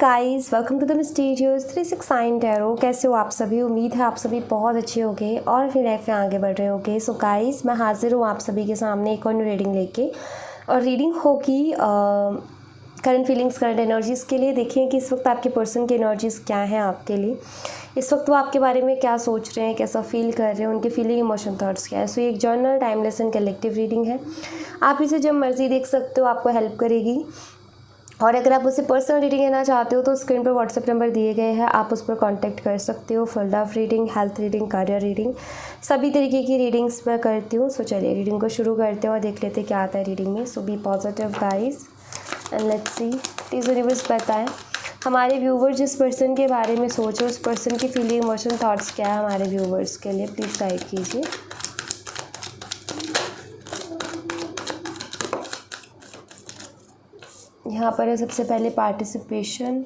Guys, welcome to the mysterious 369 tarot. कैसे हो आप सभी? उम्मीद है आप सभी बहुत अच्छे होंगे और अपनी लाइफ में आगे बढ़ रहे होंगे। सो गाइस, मैं हाजिर हूँ आप सभी के सामने एक और न्यू रीडिंग लेके, और रीडिंग होगी करंट फीलिंग्स, करंट एनर्जीज़ के लिए। देखिए कि इस वक्त आपके पर्सन की एनर्जीज़ क्या हैं आपके लिए, इस वक्त वो आपके बारे में क्या सोच रहे हैं, कैसा फील कर रहे हैं, उनके फीलिंग, इमोशन, थॉट्स क्या है। सो ये एक journal, timeless and collective reading है। आप इसे जब मर्जी देख सकते हो, आपको हेल्प करेगी। और अगर आप उससे पर्सनल रीडिंग लेना चाहते हो तो स्क्रीन पर व्हाट्सएप नंबर दिए गए हैं, आप उस पर कांटेक्ट कर सकते हो। Full of reading, health reading, career reading, सभी तरीके की रीडिंग्स मैं करती हूँ। सो चलिए रीडिंग को शुरू करते हैं और देख लेते हैं क्या आता है रीडिंग में। So be positive guys and let's see please universe बताएं हमारे व्यूवर्स जिस पर्सन के बारे में सोचो, उस पर्सन की फीलिंग, इमोशन, थॉट्स क्या है हमारे व्यूवर्स के लिए, प्लीज़ गाइड कीजिए। यहाँ पर है सबसे पहले participation,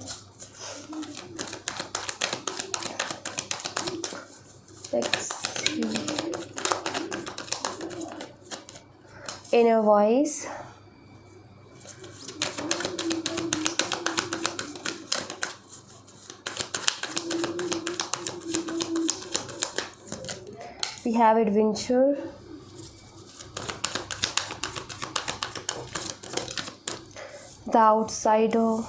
inner voice, we have adventure, the outsider,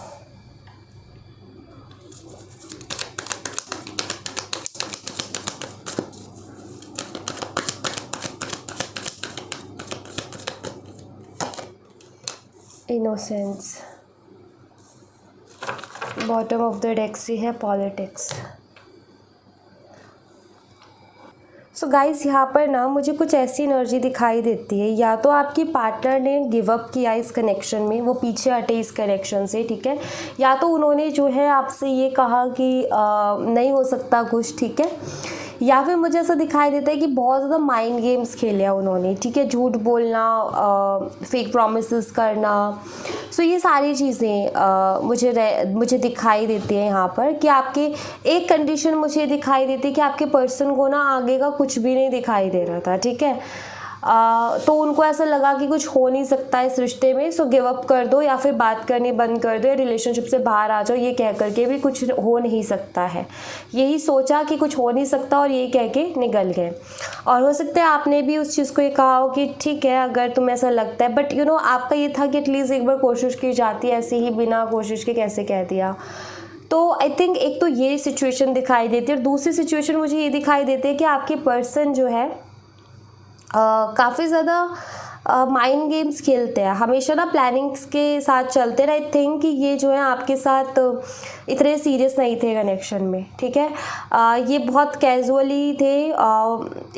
innocence, bottom of the deck से है पॉलिटिक्स। सो गाइज़, यहाँ पर ना मुझे कुछ ऐसी एनर्जी दिखाई देती है, या तो आपकी पार्टनर ने गिव अप किया इस कनेक्शन में, वो पीछे हटे इस कनेक्शन से, ठीक है, या तो उन्होंने जो है आपसे ये कहा कि नहीं हो सकता कुछ, ठीक है, या फिर मुझे ऐसा दिखाई देता है कि बहुत ज़्यादा माइंड गेम्स खेले उन्होंने, ठीक है, झूठ बोलना, फेक प्रॉमिसेस करना। सो ये सारी चीज़ें मुझे दिखाई देती हैं यहाँ पर, कि आपके एक कंडीशन मुझे दिखाई देती है कि आपके पर्सन को ना आगे का कुछ भी नहीं दिखाई दे रहा था, ठीक है। तो उनको ऐसा लगा कि कुछ हो नहीं सकता इस रिश्ते में, सो गिव अप कर दो, या फिर बात करनी बंद कर दो, या रिलेशनशिप से बाहर आ जाओ, ये कह करके भी कुछ हो नहीं सकता है। यही सोचा कि कुछ हो नहीं सकता और यही कह के निकल गए। और हो सकता है आपने भी उस चीज़ को ये कहा हो कि ठीक है अगर तुम्हें ऐसा लगता है, बट आपका ये था कि एटलीस्ट एक बार कोशिश की जाती है, ऐसे ही बिना कोशिश के कैसे कह दिया। तो आई थिंक एक तो ये सिचुएशन दिखाई देती है, और दूसरी सिचुएशन मुझे ये दिखाई देती है कि आपके पर्सन जो है काफ़ी ज़्यादा माइंड गेम्स खेलते हैं, हमेशा ना प्लानिंग्स के साथ चलते हैं। आई थिंक कि ये जो है आपके साथ इतने सीरियस नहीं थे कनेक्शन में, ठीक है। ये बहुत कैजुअली थे,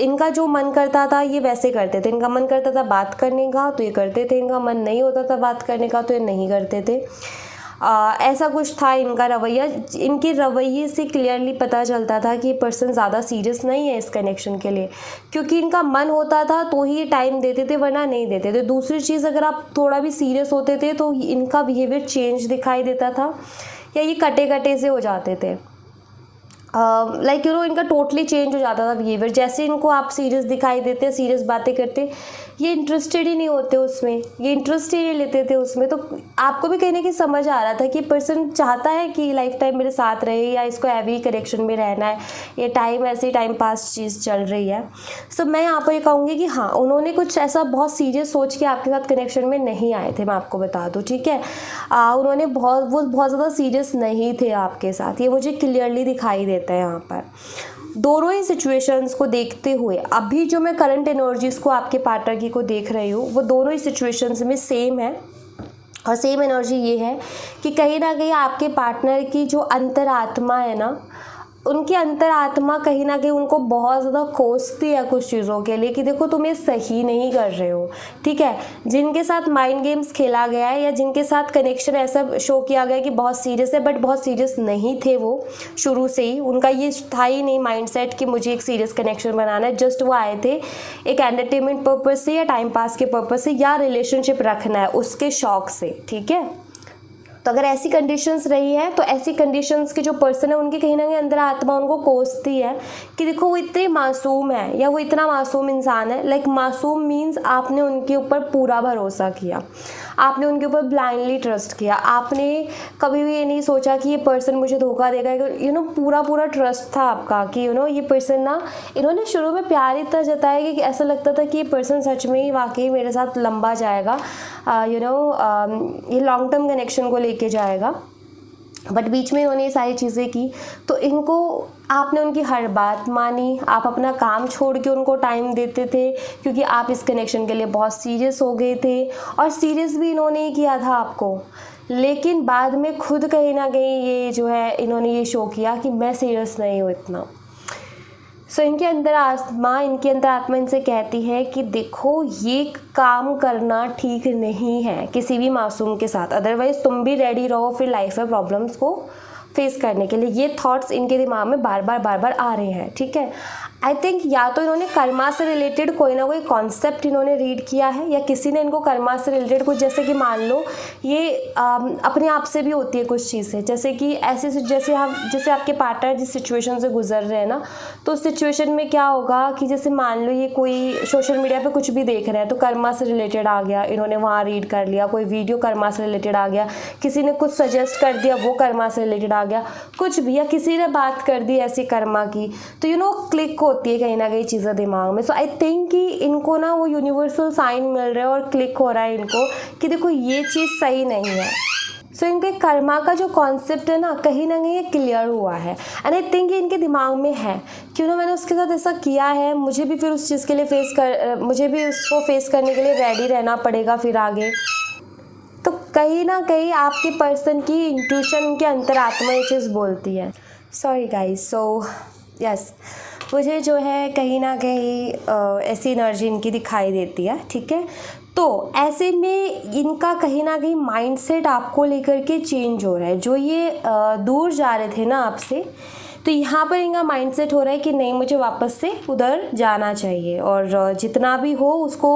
इनका जो मन करता था ये वैसे करते थे। इनका मन करता था बात करने का तो ये करते थे, इनका मन नहीं होता था बात करने का तो ये नहीं करते थे। ऐसा कुछ था इनका रवैया। इनके रवैये से क्लियरली पता चलता था कि ये पर्सन ज़्यादा सीरियस नहीं है इस कनेक्शन के लिए, क्योंकि इनका मन होता था तो ही टाइम देते थे, वरना नहीं देते थे। दूसरी चीज़, अगर आप थोड़ा भी सीरियस होते थे तो इनका बिहेवियर चेंज दिखाई देता था, या ये कटे कटे से हो जाते थे। लाइक इनका टोटली चेंज हो जाता था बिहेवियर। जैसे इनको आप सीरियस दिखाई देते, सीरियस बातें करते, ये इंटरेस्टेड ही नहीं होते उसमें, ये इंटरेस्ट ही नहीं लेते थे उसमें। तो आपको भी कहीं ना कहीं समझ आ रहा था कि पर्सन चाहता है कि लाइफ टाइम मेरे साथ रहे, या इसको हैवी कनेक्शन में रहना है, ये टाइम ऐसे टाइम पास चीज़ चल रही है। सो मैं यहाँ पर ये कहूँगी कि हाँ, उन्होंने कुछ ऐसा बहुत सीरियस सोच के आपके साथ कनेक्शन में नहीं आए थे, मैं आपको बता दूँ, ठीक है। उन्होंने बहुत ज़्यादा सीरियस नहीं थे आपके साथ, ये मुझे क्लियरली दिखाई देता है यहाँ पर। दोनों ही सिचुएशंस को देखते हुए अभी जो मैं करंट एनर्जीज को आपके पार्टनर की को देख रही हूँ, वो दोनों ही सिचुएशंस में सेम है। और सेम एनर्जी ये है कि कहीं ना कहीं आपके पार्टनर की जो अंतरात्मा है ना, उनकी अंतरात्मा कहीं ना कहीं उनको बहुत ज़्यादा कोसती है कुछ चीज़ों के लिए, कि देखो तुम ये सही नहीं कर रहे हो, ठीक है। जिनके साथ माइंड गेम्स खेला गया है, या जिनके साथ कनेक्शन ऐसा शो किया गया कि बहुत सीरियस है, बट बहुत सीरियस नहीं थे वो शुरू से ही, उनका ये था ही नहीं माइंडसेट कि मुझे एक सीरियस कनेक्शन बनाना है। जस्ट वो आए थे एक एंटरटेनमेंट पर्पज़ से, या टाइम पास के पर्पज़ से, या रिलेशनशिप रखना है उसके शौक से, ठीक है। तो अगर ऐसी कंडीशंस रही है तो ऐसी कंडीशंस के जो पर्सन है उनके कहीं ना कहीं अंदर आत्मा उनको कोसती है कि देखो वो इतनी मासूम है या वो इतना मासूम इंसान है। लाइक मासूम मीन्स आपने उनके ऊपर पूरा भरोसा किया, आपने उनके ऊपर ब्लाइंडली ट्रस्ट किया, आपने कभी भी ये नहीं सोचा कि ये पर्सन मुझे धोखा देगा। पूरा ट्रस्ट था आपका कि ये पर्सन ना, इन्होंने शुरू में प्यार इतना जताया कि ऐसा लगता था कि ये पर्सन सच में ही वाकई मेरे साथ लंबा जाएगा, ये लॉन्ग टर्म कनेक्शन को लेके जाएगा। बट बीच में इन्होंने ये सारी चीज़ें की तो इनको, आपने उनकी हर बात मानी, आप अपना काम छोड़ के उनको टाइम देते थे क्योंकि आप इस कनेक्शन के लिए बहुत सीरियस हो गए थे। और सीरियस भी इन्होंने ही किया था आपको, लेकिन बाद में खुद कहीं ना कहीं ये जो है इन्होंने ये शो किया कि मैं सीरियस नहीं हूँ इतना। सो इनके अंदर आत्मा इनसे कहती है कि देखो ये काम करना ठीक नहीं है किसी भी मासूम के साथ, अदरवाइज़ तुम भी रेडी रहो फिर लाइफ में प्रॉब्लम्स को फेस करने के लिए। ये थॉट्स इनके दिमाग में बार बार आ रहे हैं, ठीक है। आई थिंक या तो इन्होंने कर्मा से रिलेटेड कोई ना कोई कॉन्सेप्ट इन्होंने रीड किया है या किसी ने इनको कर्मा से रिलेटेड कुछ, जैसे कि मान लो ये अपने आप से भी होती है कुछ चीज़ें, जैसे कि जैसे आपके पार्टनर जिस सिचुएशन से गुजर रहे हैं ना, तो उस सिचुएशन में क्या होगा कि जैसे मान लो ये कोई सोशल मीडिया पे कुछ भी देख रहे हैं तो कर्मा से रिलेटेड आ गया, इन्होंने वहाँ रीड कर लिया, कोई वीडियो कर्मा से रिलेटेड आ गया, किसी ने कुछ सजेस्ट कर दिया वो कर्मा से रिलेटेड आ गया, कुछ भी, या किसी ने बात कर दी ऐसी कर्मा की, तो क्लिक होती है कहीं ना कहीं चीज़ें दिमाग में। सो आई थिंक कि इनको ना वो यूनिवर्सल साइन मिल रहा है और क्लिक हो रहा है इनको कि देखो ये चीज़ सही नहीं है। सो इनके कर्मा का जो कॉन्सेप्ट है ना कहीं ना कहीं ये क्लियर हुआ है एंड आई थिंक इनके दिमाग में है कि मैंने उसके साथ ऐसा किया है, मुझे भी फिर उस चीज़ के लिए मुझे भी उसको फेस करने के लिए रेडी रहना पड़ेगा फिर आगे। तो कहीं ना कहीं आपके पर्सन की इंट्यूशन के अंतरात्मा ये चीज़ बोलती है। सॉरी गाइस, सो यस, मुझे जो है कहीं ना कहीं ऐसी एनर्जी इनकी दिखाई देती है, ठीक है। तो ऐसे में इनका कहीं ना कहीं माइंडसेट आपको लेकर के चेंज हो रहा है। जो ये दूर जा रहे थे ना आपसे, तो यहाँ पर इनका माइंडसेट हो रहा है कि नहीं मुझे वापस से उधर जाना चाहिए और जितना भी हो उसको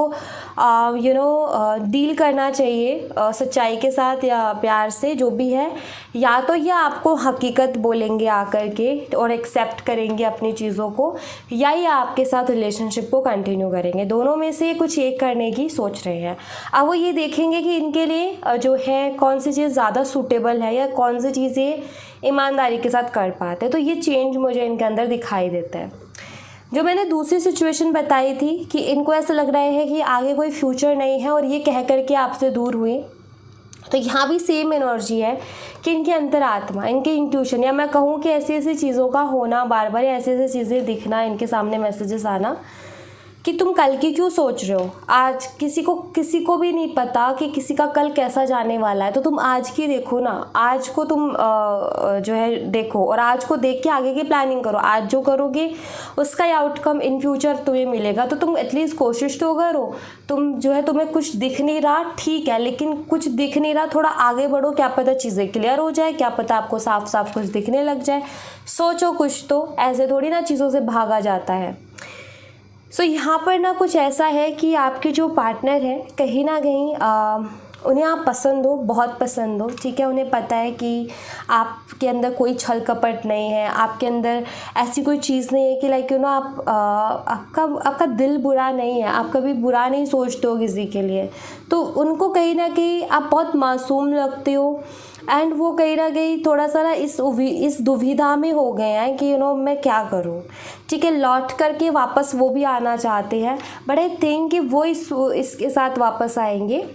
डील करना चाहिए सच्चाई के साथ या प्यार से, जो भी है। या तो ये आपको हकीकत बोलेंगे आकर के और एक्सेप्ट करेंगे अपनी चीज़ों को, या ये आपके साथ रिलेशनशिप को कंटिन्यू करेंगे। दोनों में से कुछ एक करने की सोच रहे हैं। अब वो ये देखेंगे कि इनके लिए जो है कौन सी चीज़ ज़्यादा सूटेबल है या कौन सी चीज़ें ईमानदारी के साथ कर पाते हैं। तो ये चेंज मुझे इनके अंदर दिखाई देता है। जो मैंने दूसरी सिचुएशन बताई थी कि इनको ऐसा लग रहा है कि आगे कोई फ्यूचर नहीं है और ये कह करके आपसे दूर हुए, तो यहाँ भी सेम एनर्जी है कि इनके अंतरात्मा, इनके इंट्यूशन, या मैं कहूँ कि ऐसी ऐसी चीज़ों का होना बार बार, या ऐसी ऐसी चीज़ें दिखना, इनके सामने मैसेजेस आना कि तुम कल की क्यों सोच रहे हो। आज किसी को भी नहीं पता कि किसी का कल कैसा जाने वाला है, तो तुम आज की देखो ना, आज को तुम जो है देखो और आज को देख के आगे की प्लानिंग करो। आज जो करोगे उसका ही आउटकम इन फ्यूचर तुम्हें मिलेगा, तो तुम एटलीस्ट कोशिश तो करो। तुम जो है तुम्हें कुछ दिख नहीं रहा, ठीक है, लेकिन कुछ दिख नहीं रहा, थोड़ा आगे बढ़ो, क्या पता चीज़ें क्लियर हो जाए, क्या पता आपको साफ साफ कुछ दिखने लग जाए। सोचो कुछ, तो ऐसे थोड़ी ना चीज़ों से भागा जाता है। सो यहाँ पर ना कुछ ऐसा है कि आपके जो पार्टनर है कहीं ना कहीं उन्हें आप पसंद हो, बहुत पसंद हो, ठीक है। उन्हें पता है कि आपके अंदर कोई छल कपट नहीं है, आपके अंदर ऐसी कोई चीज़ नहीं है कि लाइक आपका दिल बुरा नहीं है, आप कभी बुरा नहीं सोचते हो किसी के लिए। तो उनको कहीं ना कहीं आप बहुत मासूम लगते हो एंड वो कहीं ना कहीं थोड़ा सा ना इस दुविधा में हो गए हैं कि मैं क्या करूं, ठीक है। लौट करके वापस वो भी आना चाहते हैं, बट आई थिंक कि वो इसके साथ वापस आएंगे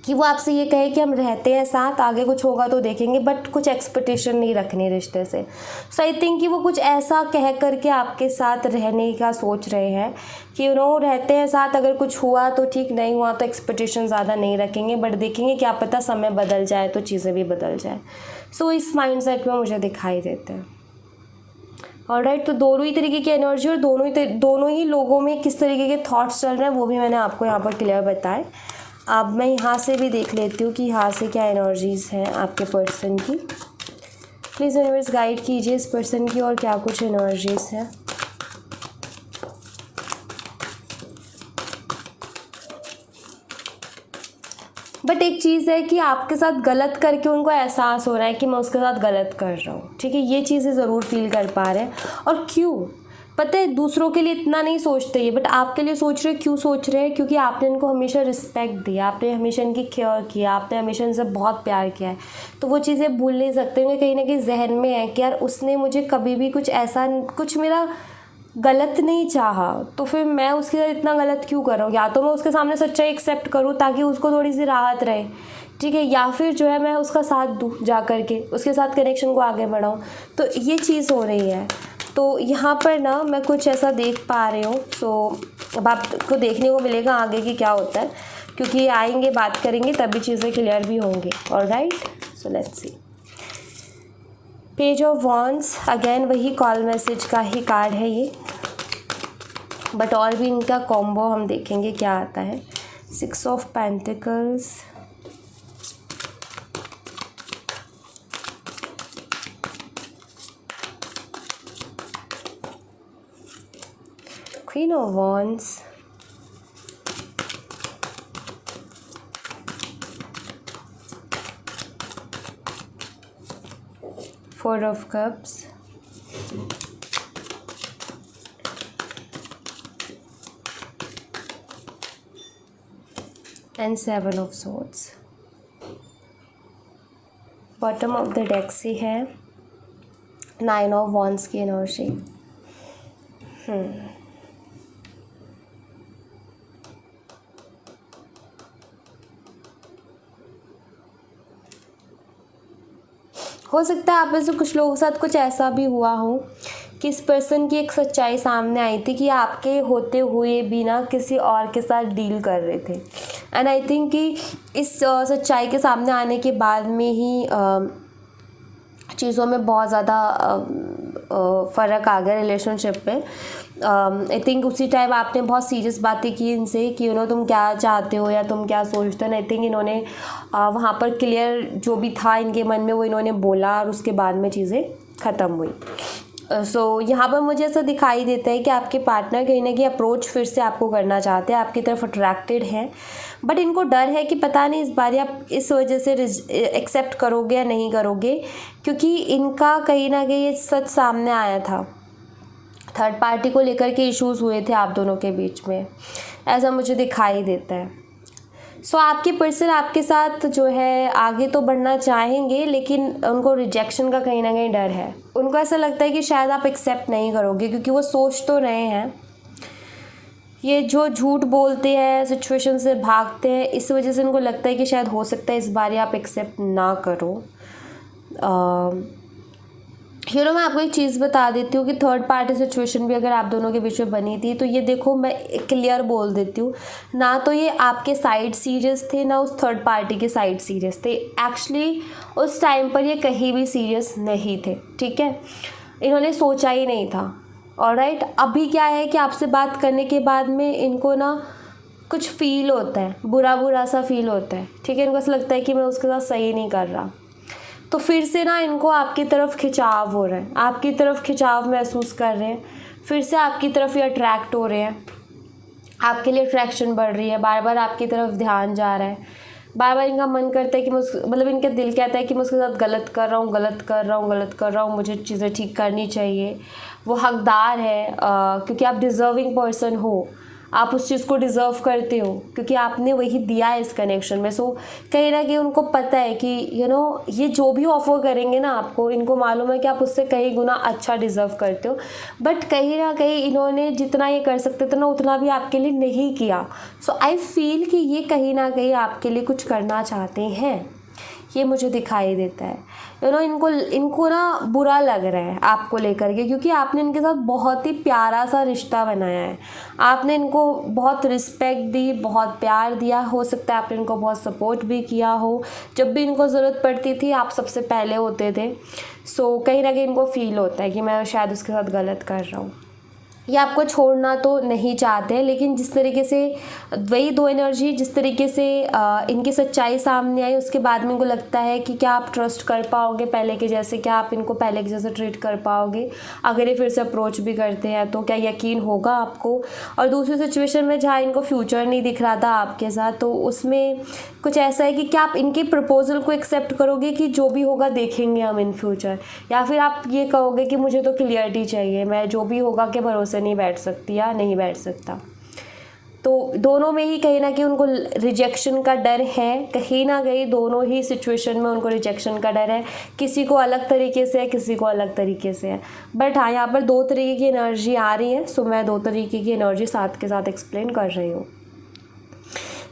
कि वो आपसे ये कहे कि हम रहते हैं साथ, आगे कुछ होगा तो देखेंगे, बट कुछ एक्सपेक्टेशन नहीं रखनी रिश्ते से। सो आई थिंक कि वो कुछ ऐसा कह करके आपके साथ रहने का सोच रहे हैं कि रहते हैं साथ, अगर कुछ हुआ तो ठीक, नहीं हुआ तो एक्सपेक्टेशन ज़्यादा नहीं रखेंगे, बट देखेंगे क्या पता समय बदल जाए तो चीज़ें भी बदल जाए। सो इस माइंडसेट में मुझे दिखाई देते हैं। ऑलराइट, तो दोनों ही तरीके की एनर्जी और दोनों ही लोगों में किस तरीके के थॉट्स चल रहे हैं वो भी मैंने आपको यहाँ पर क्लियर बताए। अब मैं यहाँ से भी देख लेती हूँ कि यहाँ से क्या एनर्जीज़ हैं आपके पर्सन की। प्लीज़ यूनिवर्स गाइड कीजिए इस पर्सन की और क्या कुछ एनर्जीज़ हैं। बट एक चीज़ है कि आपके साथ गलत करके उनको एहसास हो रहा है कि मैं उसके साथ गलत कर रहा हूँ, ठीक है, ये चीज़ें ज़रूर फील कर पा रहे हैं। और क्यों पता है, दूसरों के लिए इतना नहीं सोचते ये, बट आपके लिए सोच रहे हैं। क्यों सोच रहे हैं? क्योंकि आपने इनको हमेशा रिस्पेक्ट दिया, आपने हमेशा इनकी केयर किया, आपने हमेशा इनसे बहुत प्यार किया है। तो वो चीज़ें भूल नहीं सकते होंगे, कहीं ना कहीं जहन में है कि यार उसने मुझे कभी भी कुछ ऐसा, कुछ मेरा गलत नहीं चाहा, तो फिर मैं उसके साथ इतना गलत क्यों कर रहा हूँ। या तो मैं उसके सामने सच्चाई एक्सेप्ट करूँ ताकि उसको थोड़ी सी राहत रहे, ठीक है, या फिर जो है मैं उसका साथ दूँ, जा कर के उसके साथ कनेक्शन को आगे बढ़ाऊँ। तो ये चीज़ हो रही है। तो यहाँ पर ना मैं कुछ ऐसा देख पा रही हूँ। सो अब आपको देखने को मिलेगा आगे की क्या होता है, क्योंकि आएंगे बात करेंगे तभी चीज़ें क्लियर भी होंगी। Alright, so let's C. Page of wands, again वही कॉल मैसेज का ही कार्ड है ये, बट और भी इनका कॉम्बो हम देखेंगे क्या आता है। 6 of pentacles, Queen of Wands, Four of Cups, and Seven of Swords. Bottom of the deck से है 9 ऑफ वॉन्ड्स की एनर्जी। हो सकता है आप में से कुछ लोगों के साथ कुछ ऐसा भी हुआ हो कि इस पर्सन की एक सच्चाई सामने आई थी कि आपके होते हुए भी ना किसी और के साथ डील कर रहे थे। एंड आई थिंक कि इस सच्चाई के सामने आने के बाद में ही चीज़ों में बहुत ज़्यादा फ़र्क आ गया रिलेशनशिप में। आई थिंक उसी टाइम आपने बहुत सीरियस बातें की इनसे कि तुम क्या चाहते हो या तुम क्या सोचते हो। आई थिंक इन्होंने वहाँ पर क्लियर जो भी था इनके मन में वो इन्होंने बोला और उसके बाद में चीज़ें ख़त्म हुई। सो यहाँ पर मुझे ऐसा दिखाई देता है कि आपके पार्टनर कहीं ना कहीं अप्रोच फिर से आपको करना चाहते हैं, आपकी तरफ अट्रैक्टेड हैं, बट इनको डर है कि पता नहीं इस बार आप इस वजह से एक्सेप्ट करोगे या नहीं करोगे, क्योंकि इनका कहीं ना कहीं ये सच सामने आया था। थर्ड पार्टी को लेकर के इश्यूज़ हुए थे आप दोनों के बीच में, ऐसा मुझे दिखाई देता है। सो आपके पर्सन आपके साथ जो है आगे तो बढ़ना चाहेंगे, लेकिन उनको रिजेक्शन का कहीं ना कहीं डर है। उनको ऐसा लगता है कि शायद आप एक्सेप्ट नहीं करोगे, क्योंकि वो सोच तो रहे हैं ये जो झूठ बोलते हैं, सिचुएशन से भागते हैं, इस वजह से उनको लगता है कि शायद हो सकता है इस बार आप एक्सेप्ट ना करो। मैं आपको एक चीज़ बता देती हूँ कि थर्ड पार्टी सिचुएशन भी अगर आप दोनों के बीच में बनी थी तो ये देखो, मैं क्लियर बोल देती हूँ, ना तो ये आपके साइड सीरियस थे ना उस थर्ड पार्टी के साइड सीरियस थे। एक्चुअली उस टाइम पर ये कहीं भी सीरियस नहीं थे, ठीक है, इन्होंने सोचा ही नहीं था। ऑलराइट, अभी क्या है कि आपसे बात करने के बाद में इनको ना कुछ फील होता है, बुरा बुरा सा फील होता है, ठीक है, इनको ऐसा लगता है कि मैं उसके साथ सही नहीं कर रहा। तो फिर से ना इनको आपकी तरफ खिंचाव हो रहा है, आपकी तरफ खिंचाव महसूस कर रहे हैं, फिर से आपकी तरफ ये अट्रैक्ट हो रहे हैं, आपके लिए अट्रैक्शन बढ़ रही है, बार बार आपकी तरफ ध्यान जा रहा है, बार बार इनका मन करता है कि मतलब इनका दिल कहता है कि मैं उसके साथ गलत कर रहा हूँ, गलत कर रहा हूँ, गलत कर रहा हूँ, मुझे चीज़ें ठीक करनी चाहिए। वो हकदार है क्योंकि आप डिज़र्विंग पर्सन हो, आप उस चीज़ को डिज़र्व करते हो क्योंकि आपने वही दिया है इस कनेक्शन में। सो कहीं ना कहीं उनको पता है कि ये जो भी ऑफ़र करेंगे ना आपको, इनको मालूम है कि आप उससे कई गुना अच्छा डिज़र्व करते हो, बट कहीं ना कहीं इन्होंने जितना ये कर सकते थे ना उतना भी आपके लिए नहीं किया। सो आई फील कि ये कहीं ना कहीं आपके लिए कुछ करना चाहते हैं, ये मुझे दिखाई देता है। इनको ना बुरा लग रहा है आपको लेकर के, क्योंकि आपने इनके साथ बहुत ही प्यारा सा रिश्ता बनाया है, आपने इनको बहुत रिस्पेक्ट दी, बहुत प्यार दिया, हो सकता है आपने इनको बहुत सपोर्ट भी किया हो, जब भी इनको ज़रूरत पड़ती थी आप सबसे पहले होते थे। सो कहीं ना कहीं इनको फील होता है कि मैं शायद उसके साथ गलत कर रहा हूँ। ये आपको छोड़ना तो नहीं चाहते, लेकिन जिस तरीके से वही दो एनर्जी जिस तरीके से इनकी सच्चाई सामने आई उसके बाद में इनको लगता है कि क्या आप ट्रस्ट कर पाओगे पहले के जैसे, क्या आप इनको पहले के जैसे ट्रीट कर पाओगे, अगर ये फिर से अप्रोच भी करते हैं तो क्या यकीन होगा आपको। और दूसरी सिचुएशन में जहाँ इनको फ्यूचर नहीं दिख रहा था आपके साथ, तो उसमें कुछ ऐसा है कि क्या आप इनके प्रपोजल को एक्सेप्ट करोगे कि जो भी होगा देखेंगे हम इन फ्यूचर, या फिर आप ये कहोगे कि मुझे तो क्लियरिटी चाहिए, मैं जो भी होगा के भरोसे नहीं बैठ सकती या नहीं बैठ सकता। तो दोनों में ही कहीं ना कहीं उनको रिजेक्शन का डर है, कहीं ना कहीं दोनों ही सिचुएशन में उनको रिजेक्शन का डर है। किसी को अलग तरीके से है, किसी को अलग तरीके से है, बट हाँ यहाँ पर दो तरीके की एनर्जी आ रही है। सो मैं दो तरीके की एनर्जी साथ के साथ एक्सप्लेन कर रही हूँ।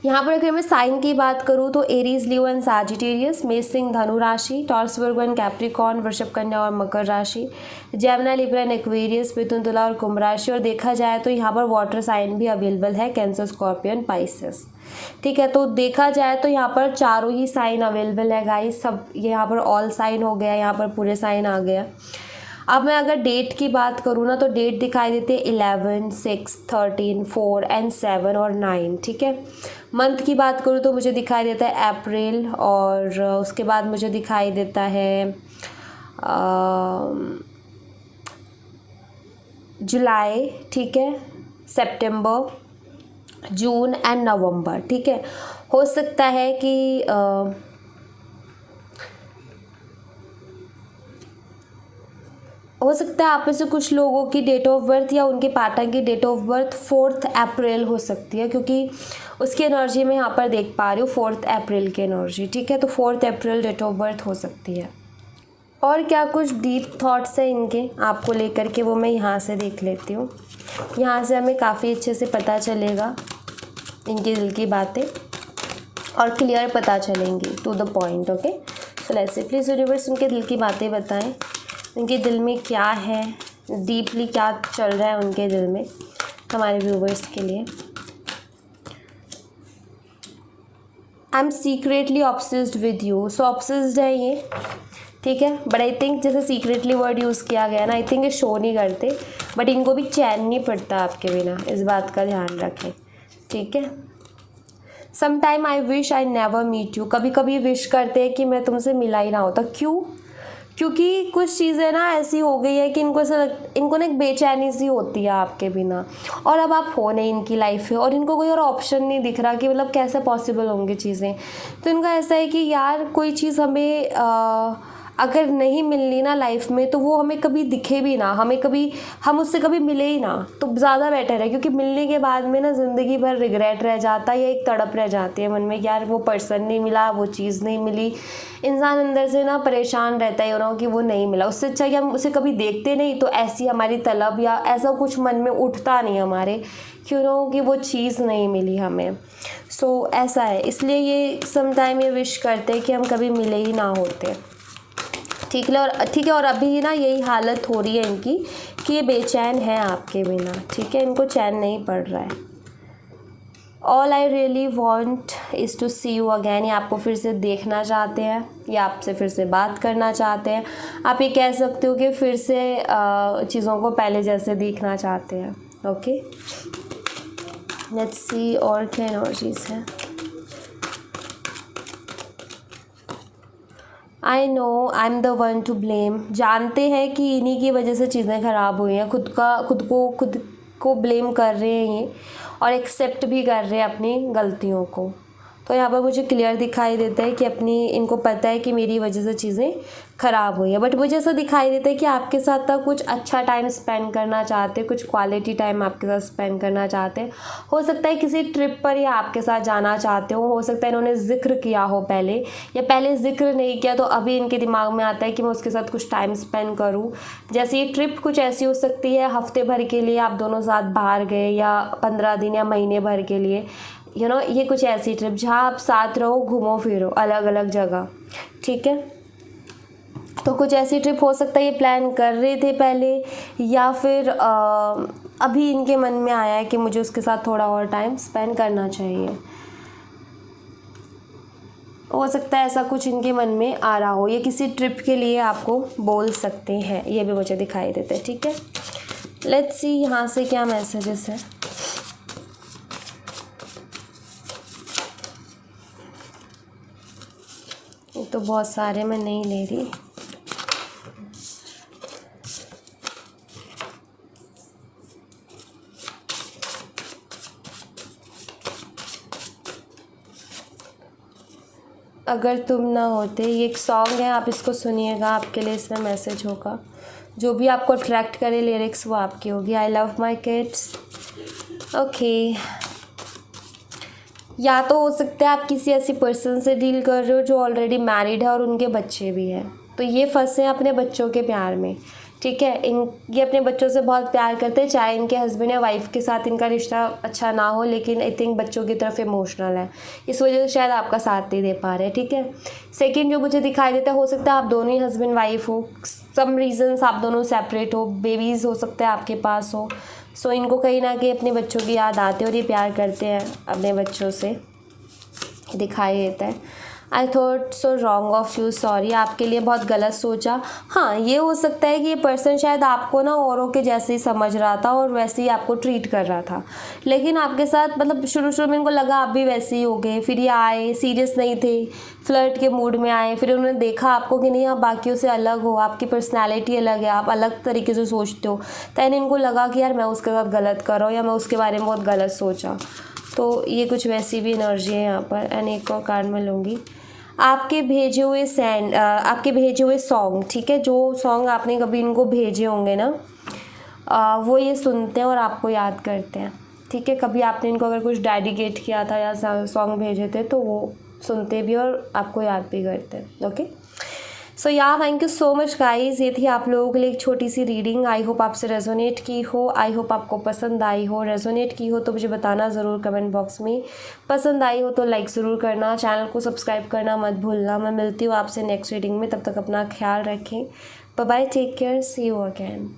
यहाँ पर अगर मैं साइन की बात करूँ तो एरीज, लियो एंड सैजिटेरियस, मेष सिंह धनु राशि, टॉरस वर्गो एंड कैप्रिकॉर्न वृषभ कन्या और मकर राशि, जेमिनी लिब्रा एंड एक्वेरियस, मिथुन तुला और कुंभ राशि। और देखा जाए तो यहाँ पर वाटर साइन भी अवेलेबल है, कैंसर, स्कॉर्पियन, पाइसेस। ठीक है, तो देखा जाए तो यहाँ पर चारों ही साइन अवेलेबल है गाइस, सब यहाँ पर ऑल साइन हो गया, यहाँ पर पूरे साइन आ गया। अब मैं अगर डेट की बात करूँ ना तो डेट दिखाई देते हैं 11, 6, 13, 4 एंड 7 और 9। ठीक है, मंथ की बात करूँ तो मुझे दिखाई देता है अप्रैल, और उसके बाद मुझे दिखाई देता है जुलाई, ठीक है, सितंबर, जून एंड नवंबर। ठीक है, हो सकता है कि हो सकता है आप में से कुछ लोगों की डेट ऑफ बर्थ या उनके पार्टनर की डेट ऑफ बर्थ 4 अप्रैल हो सकती है, क्योंकि उसकी एनर्जी मैं यहाँ पर देख पा रही हूँ 4 अप्रैल की एनर्जी। ठीक है, तो 4 अप्रैल डेट ऑफ बर्थ हो सकती है। और क्या कुछ डीप थॉट्स हैं इनके आपको लेकर के, वो मैं यहाँ से देख लेती हूँ। यहाँ से हमें काफ़ी अच्छे से पता चलेगा इनके दिल की बातें और क्लियर पता चलेंगी, to the point. Okay, so let's see, please universe उनके दिल की बातें बताएं, उनके दिल में क्या है, डीपली क्या चल रहा है उनके दिल में हमारे व्यूवर्स के लिए। I am secretly obsessed with you. So obsessed है ये, ठीक है, बट आई थिंक जैसे सीक्रेटली वर्ड यूज़ किया गया ना, आई थिंक ये शो नहीं करते, बट इनको भी चैन नहीं पड़ता आपके बिना, इस बात का ध्यान रखें। ठीक है, sometime I wish I never meet you. कभी कभी विश करते हैं कि मैं तुमसे मिला ही ना होता। क्यों? क्योंकि कुछ चीज़ें ना ऐसी हो गई है कि इनको ऐसा इनको ना एक बेचैनी सी होती है आपके बिना, और अब आप हो नहीं इनकी लाइफ में, और इनको कोई और ऑप्शन नहीं दिख रहा कि मतलब कैसे पॉसिबल होंगी चीज़ें। तो इनका ऐसा है कि यार कोई चीज़ हमें अगर नहीं मिलनी ना लाइफ में, तो वो हमें कभी दिखे भी ना, हम उससे कभी मिले ही ना, तो ज़्यादा बेटर है। क्योंकि मिलने के बाद में ना ज़िंदगी भर रिग्रेट रह जाता है या एक तड़प रह जाती है मन में कि यार वो पर्सन नहीं मिला, वो चीज़ नहीं मिली। इंसान अंदर से ना परेशान रहता है कि वो नहीं मिला। उससे अच्छा कि हम उसे कभी देखते नहीं, तो ऐसी हमारी तलब या ऐसा कुछ मन में उठता नहीं हमारे कि वो चीज़ नहीं मिली हमें। सो ऐसा है, इसलिए ये समटाइम ये विश करते हैं कि हम कभी मिले ही ना होते। ठीक है, और अभी ना यही हालत हो रही है इनकी कि ये बेचैन है आपके बिना। ठीक है, इनको चैन नहीं पड़ रहा है। All I really want is to see you again. ये आपको फिर से देखना चाहते हैं, या आपसे फिर से बात करना चाहते हैं। आप ये कह सकते हो कि फिर से चीज़ों को पहले जैसे देखना चाहते हैं। ओके, लेट्स सी और क्या एनर्जीज हैं। I know I am the one two blame. जानते हैं कि इन्हीं की वजह से चीज़ें ख़राब हुई हैं। खुद को ब्लेम कर रहे हैं ये, और एक्सेप्ट भी कर रहे हैं अपनी गलतियों को। तो यहाँ पर मुझे क्लियर दिखाई देता है कि इनको पता है कि मेरी वजह से चीज़ें ख़राब हुई है, बट मुझे ऐसा दिखाई देता है कि आपके साथ तक कुछ अच्छा टाइम स्पेंड करना चाहते हैं, कुछ क्वालिटी टाइम आपके साथ स्पेंड करना चाहते हैं। हो सकता है किसी ट्रिप पर या आपके साथ जाना चाहते हो सकता है इन्होंने जिक्र किया हो पहले, या पहले जिक्र नहीं किया तो अभी इनके दिमाग में आता है कि मैं उसके साथ कुछ टाइम स्पेंड करूँ। जैसे ये ट्रिप कुछ ऐसी हो सकती है, हफ्ते भर के लिए आप दोनों साथ बाहर गए, या 15 दिन या महीने भर के लिए, ये कुछ ऐसी ट्रिप जहाँ आप साथ रहो, घूमो फिरो अलग अलग जगह। ठीक है, तो कुछ ऐसी ट्रिप हो सकता है ये प्लान कर रहे थे पहले, या फिर अभी इनके मन में आया है कि मुझे उसके साथ थोड़ा और टाइम स्पेंड करना चाहिए। हो सकता है ऐसा कुछ इनके मन में आ रहा हो, ये किसी ट्रिप के लिए आपको बोल सकते हैं, ये भी मुझे दिखाई देता है। ठीक है, लेट्स सी यहाँ से क्या मैसेजेस है। ये तो बहुत सारे मैं नहीं ले रही। अगर तुम ना होते, ये एक सॉन्ग है, आप इसको सुनिएगा, आपके लिए इसमें मैसेज होगा। जो भी आपको अट्रैक्ट करे लिरिक्स वो आपकी होगी। I love my kids. Okay, या तो हो सकता है आप किसी ऐसी पर्सन से डील कर रहे हो जो ऑलरेडी मैरिड है और उनके बच्चे भी हैं, तो ये फंसे हैं अपने बच्चों के प्यार में, ठीक है। ये अपने बच्चों से बहुत प्यार करते हैं, चाहे इनके हस्बैंड या वाइफ के साथ इनका रिश्ता अच्छा ना हो, लेकिन आई थिंक बच्चों की तरफ इमोशनल है, इस वजह से शायद आपका साथ नहीं दे पा रहे, ठीक है। सेकंड जो मुझे दिखाई देता है, हो सकता है आप दोनों ही हस्बैंड वाइफ हो, सम रीजंस आप दोनों सेपरेट हो, बेबीज़ हो सकता है आपके पास हो। सो इनको कहीं ना कहीं अपने बच्चों की याद आती है और ये प्यार करते हैं अपने बच्चों से, दिखाई देता है। I thought so wrong of you, sorry, आपके लिए बहुत गलत सोचा। हाँ, ये हो सकता है कि ये पर्सन शायद आपको ना औरों के जैसे ही समझ रहा था और वैसे ही आपको ट्रीट कर रहा था, लेकिन आपके साथ मतलब शुरू में इनको लगा आप भी वैसे ही हो गए, फिर ये आए, सीरियस नहीं थे, फ्लर्ट के मूड में आए, फिर उन्होंने देखा आपको कि नहीं आप बाकियों से अलग हो, आपकी पर्सनैलिटी अलग है, आप अलग तरीके से सोचते हो, तैन इनको लगा कि यार मैं उसके साथ गलत कर रहा हूँ या मैं उसके बारे में बहुत गलत सोचा। तो ये कुछ वैसी भी एनर्जी है यहाँ पर। एंड एक और कार्ड मैं लूँगी। आपके भेजे हुए सॉन्ग, ठीक है, जो सॉन्ग आपने कभी इनको भेजे होंगे ना, वो ये सुनते हैं और आपको याद करते हैं, ठीक है। कभी आपने इनको अगर कुछ डेडिकेट किया था या सॉन्ग भेजे थे तो वो सुनते भी और आपको याद भी करते हैं। ओके, सो या thank you so much guys, ये थी आप लोगों के लिए एक छोटी सी रीडिंग। आई होप आपसे रेजोनेट की हो, आई होप आपको पसंद आई हो। रेजोनेट की हो तो मुझे बताना ज़रूर कमेंट बॉक्स में, पसंद आई हो तो लाइक ज़रूर करना, चैनल को सब्सक्राइब करना मत भूलना। मैं मिलती हूँ आपसे नेक्स्ट रीडिंग में, तब तक अपना ख्याल रखें। Bye bye, take care, see you again.